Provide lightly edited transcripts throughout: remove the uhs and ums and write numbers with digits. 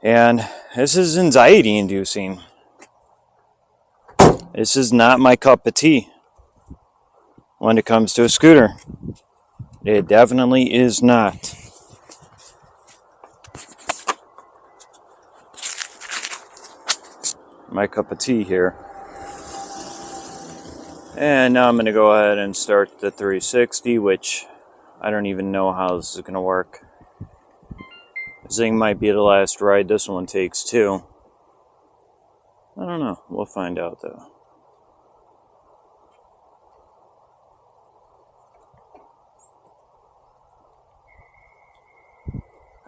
And this is anxiety inducing. This is not my cup of tea when it comes to a scooter. It definitely is not. My cup of tea here. And now I'm going to go ahead and start the 360, which I don't even know how this is going to work. This thing might be the last ride this one takes too. I don't know. We'll find out though.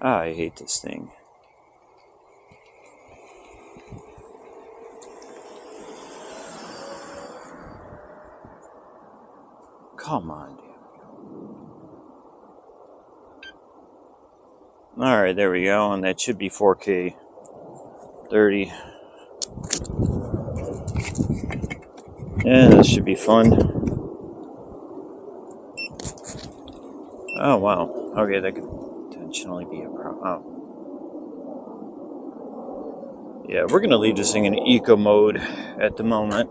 I hate this thing. Come on, dude. Alright, there we go, and that should be 4K 30. Yeah, this should be fun. Oh, wow. Okay, that could potentially be a problem. Oh. Yeah, we're going to leave this thing in eco mode at the moment.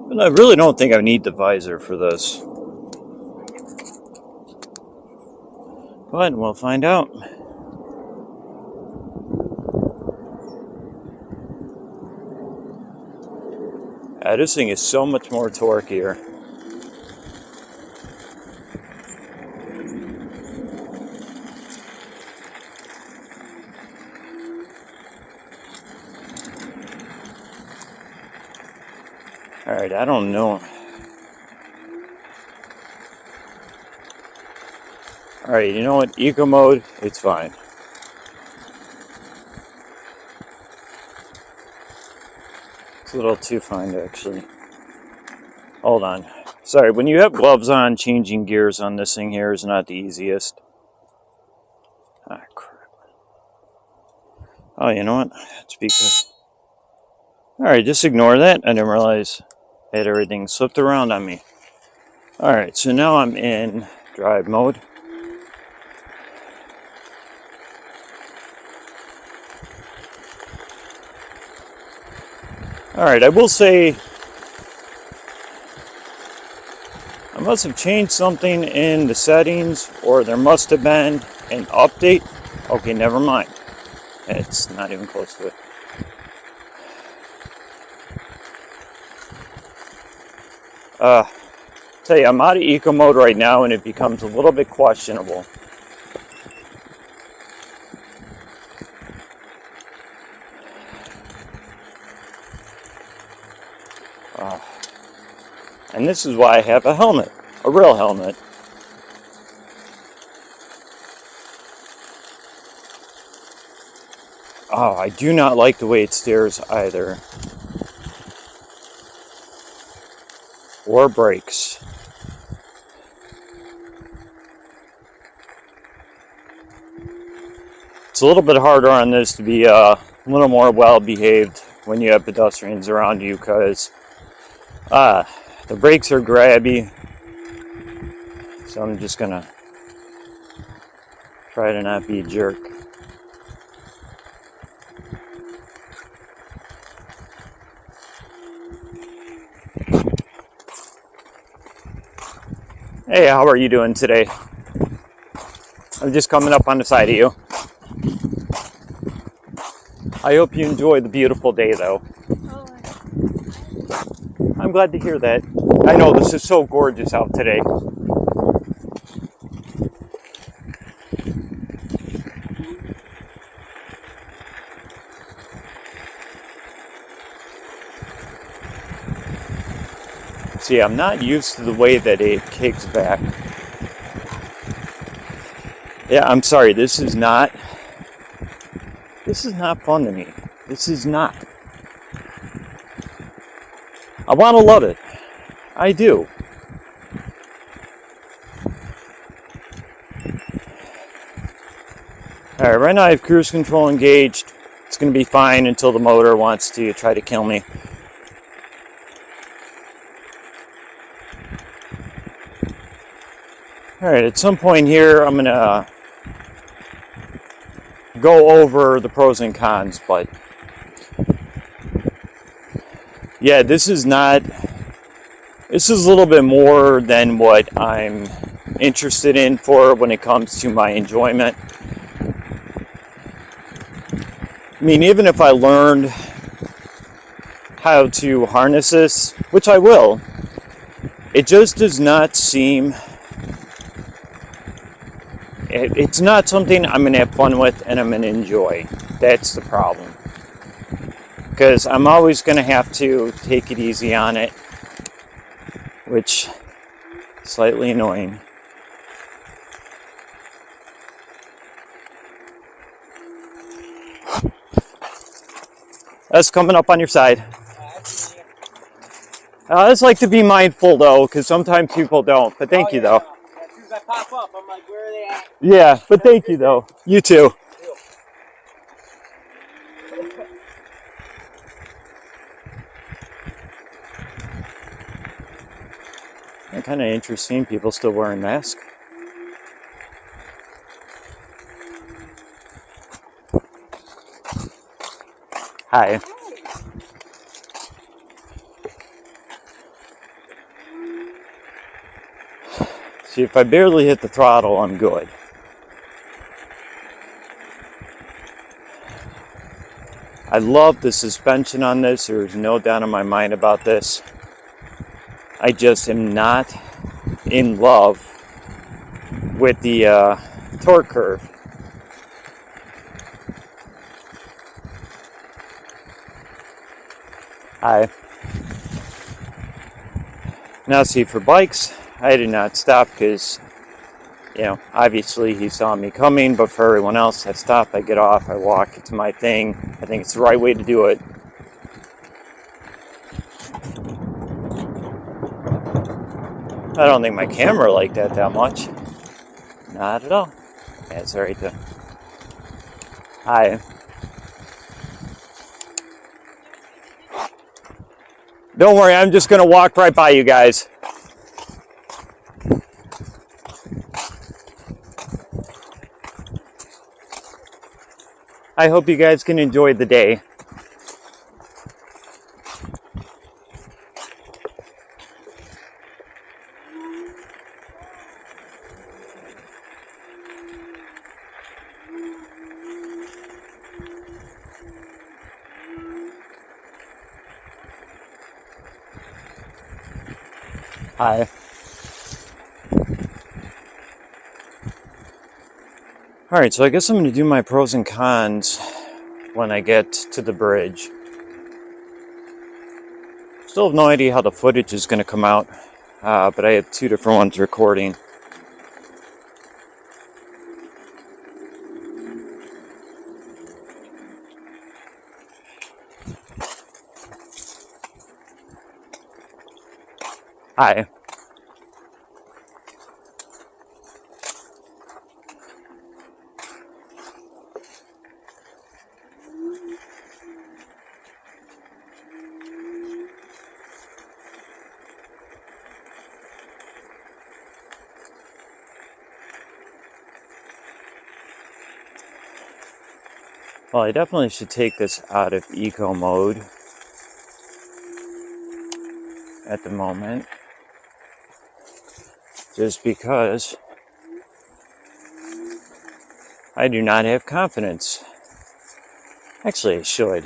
But I really don't think I need the visor for this. But we'll find out. This thing is so much more torqueier. Alright, I don't know. Alright, you know what? Eco mode, it's fine. It's a little too fine, actually. Hold on. Sorry, when you have gloves on, changing gears on this thing here is not the easiest. Ah, crap. Oh, you know what? It's because... Alright, just ignore that. I didn't realize I had everything slipped around on me. Alright, so now I'm in drive mode. Alright, I will say I must have changed something in the settings, or there must have been an update. Okay, never mind. It's not even close to it. Tell you, I'm out of eco mode right now, and it becomes a little bit questionable. And this is why I have a helmet, a real helmet. Oh, I do not like the way it steers either. Or brakes. It's a little bit harder on this to be a little more well behaved when you have pedestrians around you, because the brakes are grabby. So I'm just gonna try to not be a jerk. Hey, how are you doing today? I'm just coming up on the side of you. I hope you enjoy the beautiful day, though. I'm glad to hear that. I know this is so gorgeous out today. See, I'm not used to the way that it kicks back. Yeah, I'm sorry, this is not fun to me. This is not. I want to love it. I do. Alright, right now I have cruise control engaged. It's going to be fine until the motor wants to try to kill me. Alright, at some point here I'm going to go over the pros and cons, but yeah, this is a little bit more than what I'm interested in for when it comes to my enjoyment. I mean, even if I learned how to harness this, which I will, it just does not seem, it's not something I'm going to have fun with and I'm going to enjoy. That's the problem. Because I'm always going to have to take it easy on it, which is slightly annoying. That's coming up on your side. I always like to be mindful though, because sometimes people don't. But thank you though. As soon as I pop up, I'm like, where are they at? Yeah, but thank you though. You too. Kind of interesting. People still wearing masks. Hi. See, if I barely hit the throttle, I'm good. I love the suspension on this. There's no doubt in my mind about this. I just am not in love with the torque curve. Now see, for bikes, I did not stop because, obviously he saw me coming, but for everyone else, I stop, I get off, I walk, it's my thing. I think it's the right way to do it. I don't think my camera liked that much. Not at all. Yeah, it's right there. Hi. Don't worry, I'm just going to walk right by you guys. I hope you guys can enjoy the day. Hi. Alright, so I guess I'm going to do my pros and cons when I get to the bridge. Still have no idea how the footage is going to come out, but I have two different ones recording. Hi. Well, I definitely should take this out of eco mode at the moment, just because I do not have confidence. Actually, I should.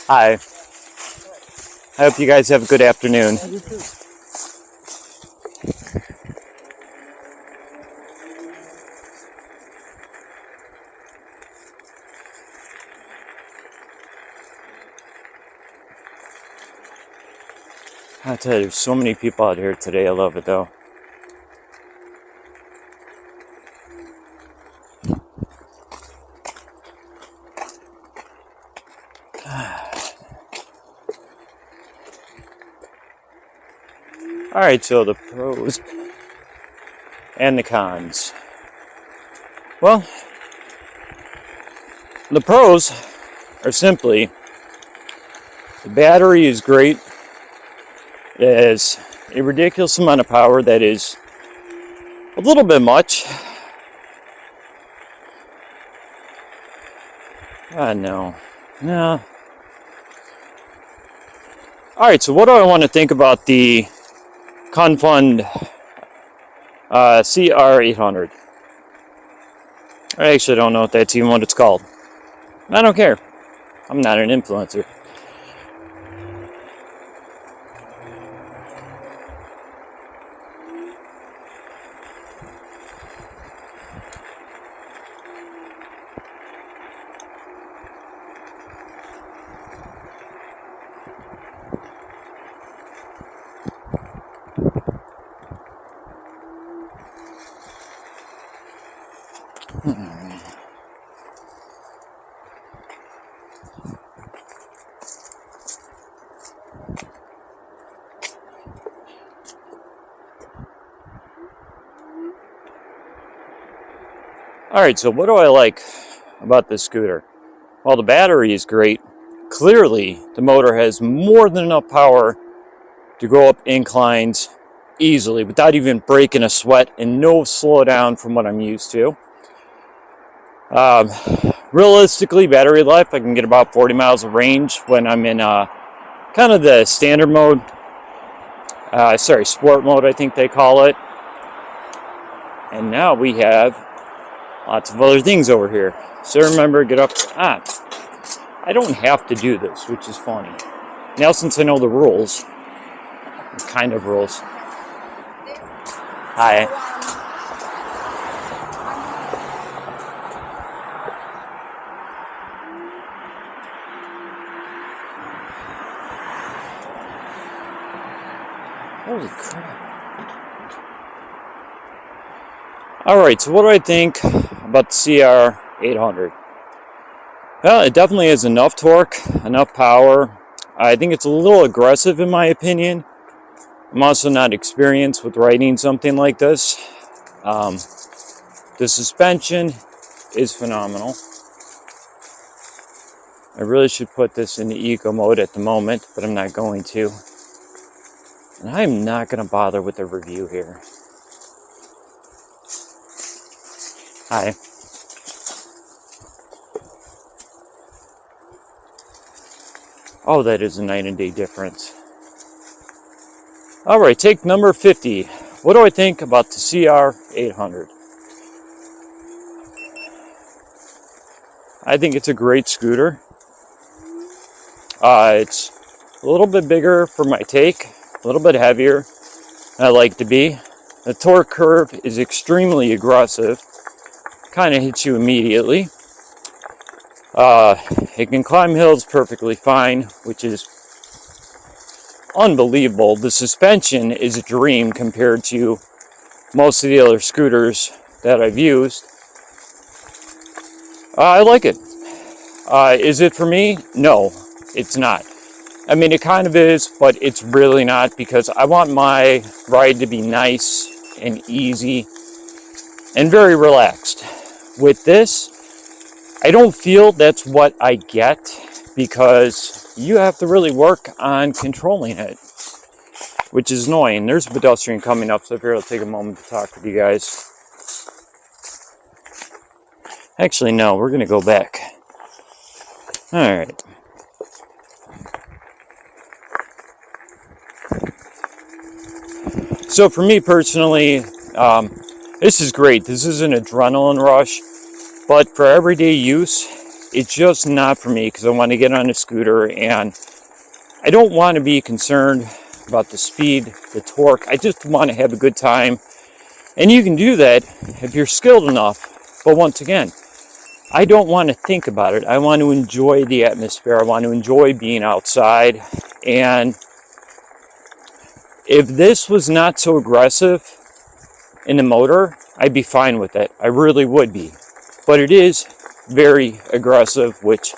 Hi. I hope you guys have a good afternoon. You too. I tell you, there's so many people out here today. I love it though. Alright, so the pros and the cons. Well, the pros are simply the battery is great. is a ridiculous amount of power that is a little bit much. No. Alright, so what do I want to think about the Confund CR800? I actually don't know if that's even what it's called. I don't care. I'm not an influencer. Alright, so what do I like about this scooter? Well, the battery is great. Clearly, the motor has more than enough power to go up inclines easily without even breaking a sweat, and no slowdown from what I'm used to. Realistically, battery life, I can get about 40 miles of range when I'm in kind of the standard mode. Sport mode, I think they call it. And now we have lots of other things over here. So remember, get up. I don't have to do this, which is funny. Now, since I know the rules, kind of rules. Hi. Holy crap. Alright, so what do I think about the CR800? Well, it definitely has enough torque, enough power. I think it's a little aggressive in my opinion. I'm also not experienced with riding something like this. The suspension is phenomenal. I really should put this in the eco mode at the moment, but I'm not going to. And I'm not going to bother with the review here. Hi. Oh, that is a night and day difference. Alright, take number 50. What do I think about the CR800? I think it's a great scooter. It's a little bit bigger for my take, a little bit heavier than I like to be. The torque curve is extremely aggressive, kind of hits you immediately. It can climb hills perfectly fine, which is unbelievable. The suspension is a dream compared to most of the other scooters that I've used. I like it. Is it for me? No, it's not. I mean, it kind of is, but it's really not, because I want my ride to be nice and easy and very relaxed. With this, I don't feel that's what I get, because you have to really work on controlling it, which is annoying. There's a pedestrian coming up, so I figured I'll take a moment to talk with you guys. Actually, no, we're going to go back. Alright. So for me personally, this is great. This is an adrenaline rush. But for everyday use, it's just not for me, because I want to get on a scooter and I don't want to be concerned about the speed, the torque. I just want to have a good time. And you can do that if you're skilled enough. But once again, I don't want to think about it. I want to enjoy the atmosphere. I want to enjoy being outside. And if this was not so aggressive in the motor, I'd be fine with it. I really would be. But it is very aggressive, which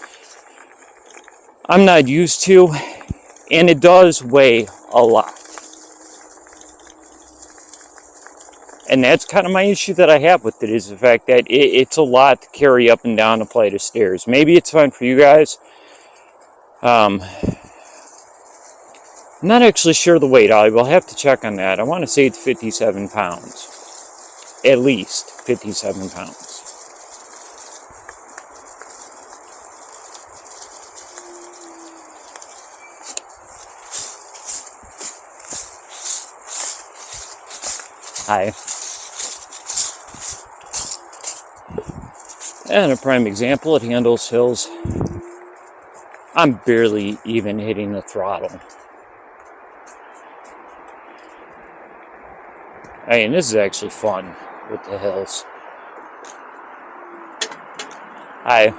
I'm not used to, and it does weigh a lot. And that's kind of my issue that I have with it, is the fact that it's a lot to carry up and down a flight of stairs. Maybe it's fine for you guys. I'm not actually sure the weight. I will have to check on that. I want to say it's 57 pounds. At least 57 pounds. Hi. And a prime example, it handles hills. I'm barely even hitting the throttle. I mean, this is actually fun with the hills. Hi.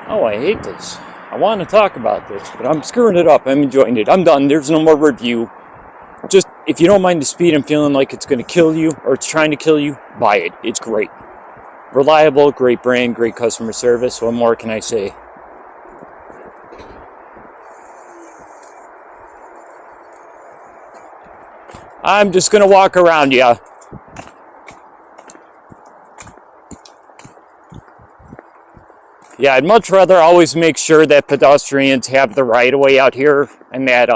Oh, I hate this. I want to talk about this, but I'm screwing it up. I'm enjoying it. I'm done. There's no more review. Just, if you don't mind the speed, I'm feeling like it's going to kill you, or it's trying to kill you, buy it. It's great. Reliable, great brand, great customer service. What more can I say? I'm just going to walk around you. Yeah, I'd much rather always make sure that pedestrians have the right of way out here and that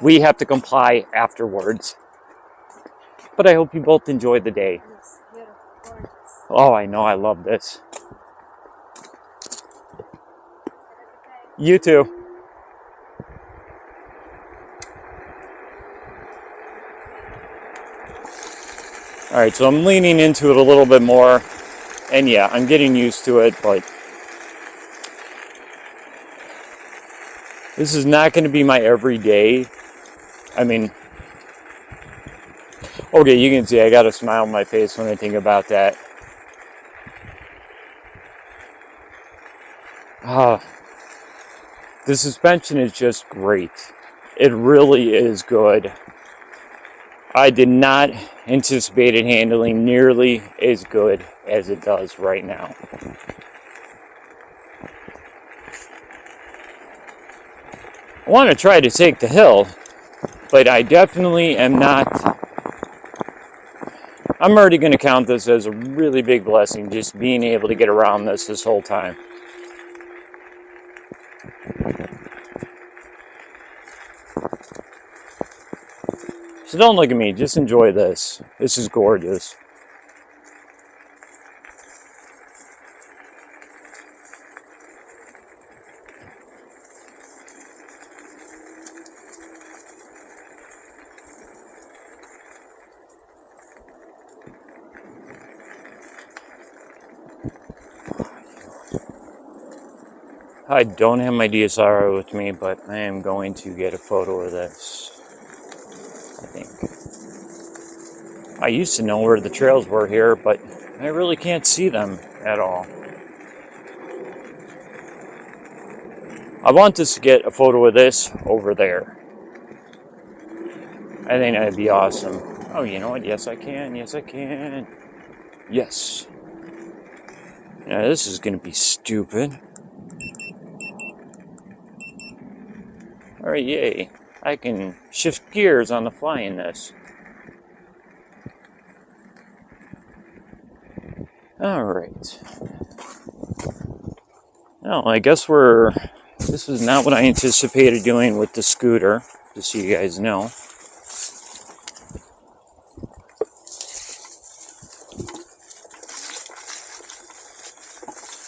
we have to comply afterwards. But I hope you both enjoy the day. Oh, I know, I love this. You too. Alright, so I'm leaning into it a little bit more. And yeah, I'm getting used to it, but this is not going to be my everyday. I mean, okay, you can see I got a smile on my face when I think about that. The suspension is just great. It really is good. I did not anticipate it handling nearly as good as it does right now. I want to try to take the hill, but I definitely am not. I'm already going to count this as a really big blessing, just being able to get around this whole time. So don't look at me, just enjoy this. This is gorgeous. I don't have my DSLR with me, but I am going to get a photo of this. I think. I used to know where the trails were here, but I really can't see them at all. I want us to get a photo of this over there. I think that'd be awesome. Oh, you know what? Yes, I can. Yes, I can. Yes. Now, this is going to be stupid. Alright, yay. I can shift gears on the fly in this. Alright. Well, I guess this is not what I anticipated doing with the scooter, just so you guys know.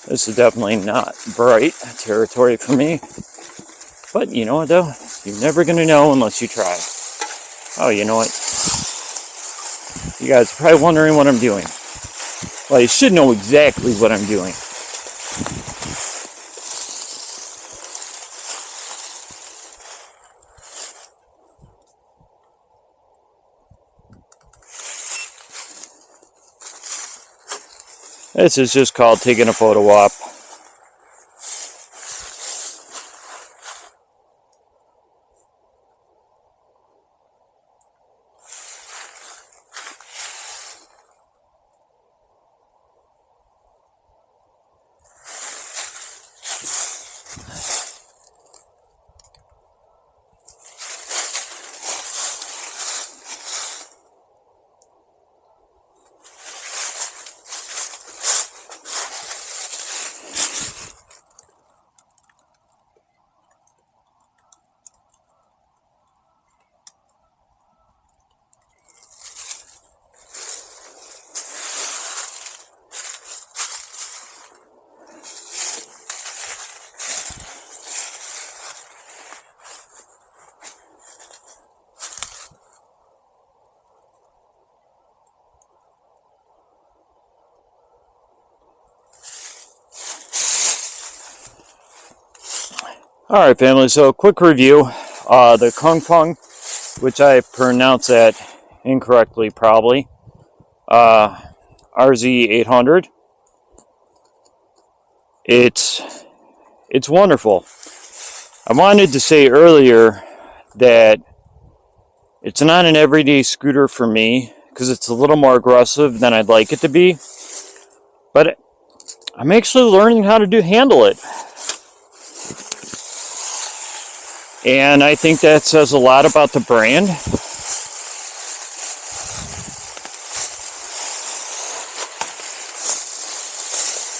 This is definitely not bright territory for me. But you know what though? You're never going to know unless you try. Oh, you know what? You guys are probably wondering what I'm doing. Well, you should know exactly what I'm doing. This is just called taking a photo op. Alright family, so quick review. The Kung Fung, which I pronounce that incorrectly probably. RZ800. It's wonderful. I wanted to say earlier that it's not an everyday scooter for me because it's a little more aggressive than I'd like it to be. But I'm actually learning how to handle it. And I think that says a lot about the brand.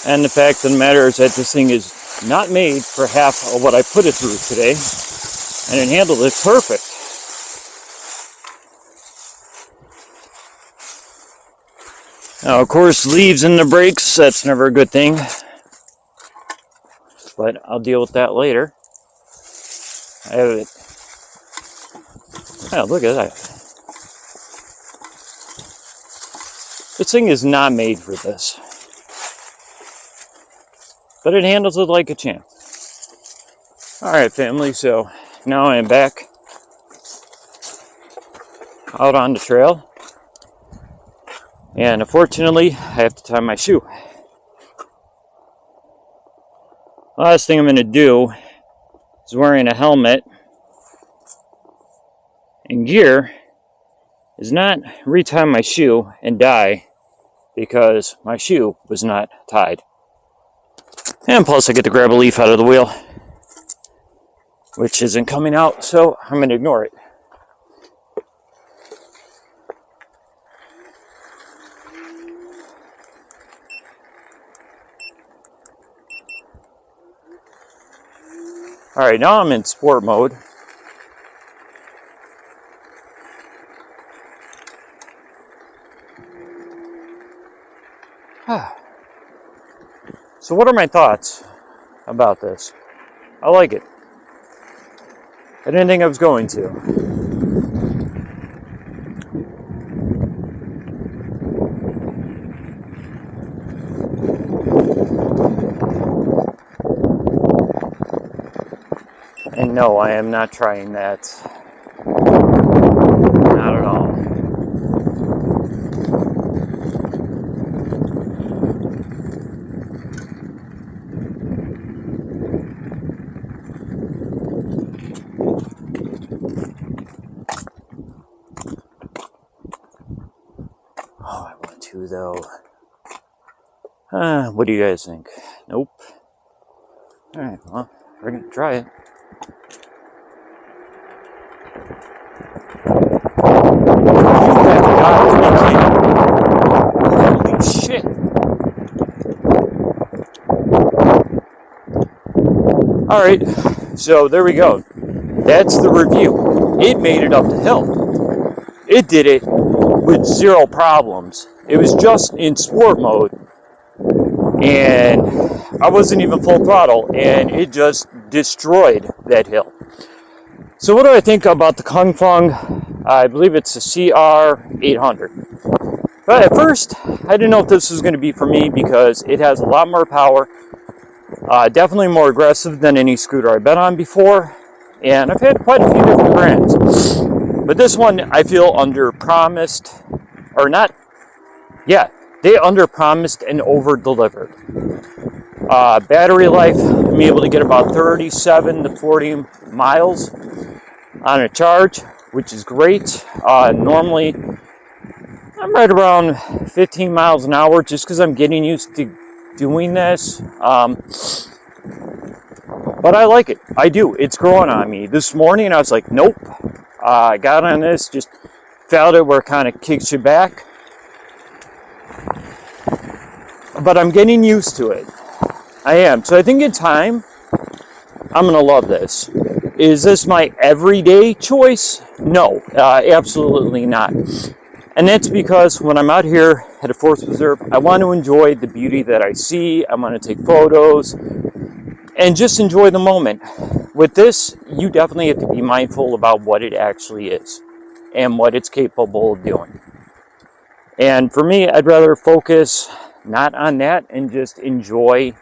And the fact of the matter is that this thing is not made for half of what I put it through today. And it handled it perfect. Now, of course, leaves in the brakes, that's never a good thing. But I'll deal with that later. I have it. Oh, look at that. This thing is not made for this. But it handles it like a champ. Alright, family, so now I am back out on the trail. And unfortunately, I have to tie my shoe. Last thing I'm going to do is wearing a helmet and gear is not retie my shoe and die because my shoe was not tied. And plus I get to grab a leaf out of the wheel, which isn't coming out, so I'm going to ignore it. Alright, now I'm in sport mode. So what are my thoughts about this? I like it. I didn't think I was going to. And no, I am not trying that. Not at all. Oh, I want to though. What do you guys think? Nope. Alright, well, we're gonna try it. Holy shit. Alright, so there we go. That's the review. It made it up the hill. It did it with zero problems. It was just in sport mode. And I wasn't even full throttle. And it just destroyed that hill. So what do I think about the Kung Fung? I believe it's a CR800. But at first, I didn't know if this was going to be for me because it has a lot more power. Definitely more aggressive than any scooter I've been on before. And I've had quite a few different brands. But this one, I feel under-promised. Or not. Yeah, they under-promised and over-delivered. Battery life, I'm able to get about 37 to 40 miles on a charge, which is great. Normally, I'm right around 15 miles an hour just because I'm getting used to doing this. But I like it. I do. It's growing on me. This morning, I was like, nope. I got on this, just felt it where it kind of kicks you back. But I'm getting used to it. I am. So I think in time, I'm going to love this. Is this my everyday choice? No, absolutely not. And that's because when I'm out here at a forest preserve, I want to enjoy the beauty that I see. I want to take photos and just enjoy the moment. With this, you definitely have to be mindful about what it actually is and what it's capable of doing. And for me, I'd rather focus not on that and just enjoy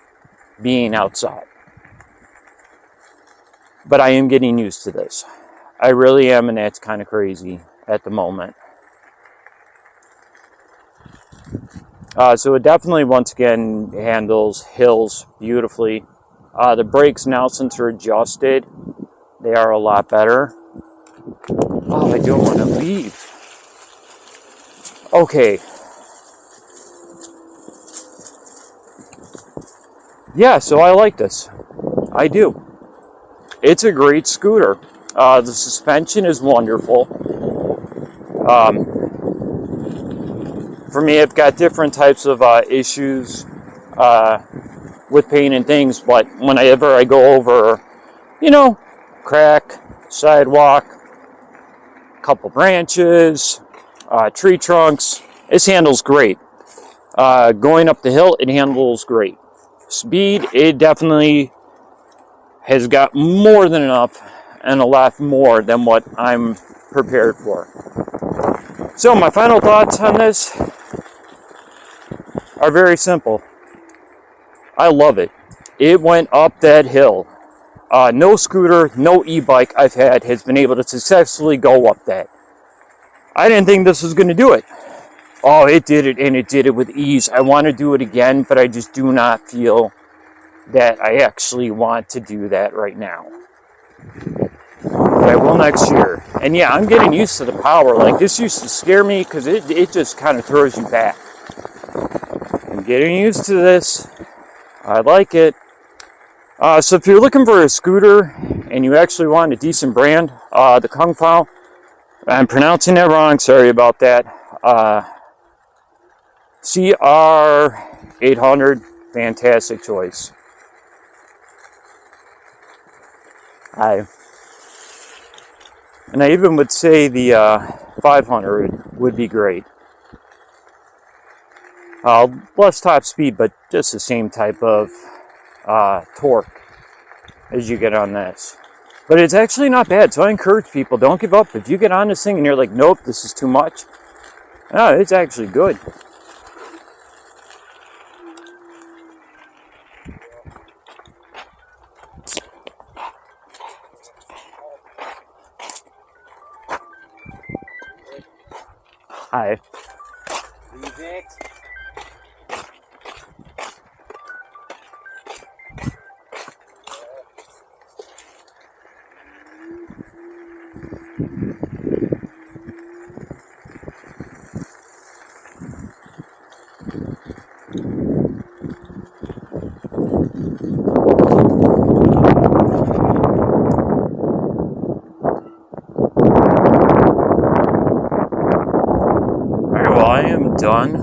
being outside. But I am getting used to this. I really am, and that's kind of crazy at the moment. So it definitely, once again, handles hills beautifully. The brakes now, since they're adjusted, they are a lot better. Oh, I don't want to leave. Okay. Yeah, so I like this. I do. It's a great scooter. The suspension is wonderful. For me, I've got different types of issues with pain and things, but whenever I go over, crack, sidewalk, couple branches, tree trunks, this handles great. Going up the hill, it handles great. Speed, it definitely has got more than enough and a lot more than what I'm prepared for. So my final thoughts on this are very simple. I love it. It went up that hill. No scooter, no e-bike I've had has been able to successfully go up that. I didn't think this was going to do it. Oh, it did it, and it did it with ease. I want to do it again, but I just do not feel that I actually want to do that right now. But I will next year. And yeah, I'm getting used to the power. Like, this used to scare me because it just kind of throws you back. I'm getting used to this. I like it. So if you're looking for a scooter and you actually want a decent brand, the Kung Pao, I'm pronouncing that wrong, sorry about that. RZ800, fantastic choice. And I even would say the 500 would be great. Less top speed, but just the same type of torque as you get on this. But it's actually not bad, so I encourage people, don't give up. If you get on this thing and you're like, nope, this is too much, no, it's actually good. Hi. Leave it. Alright, well, I am done.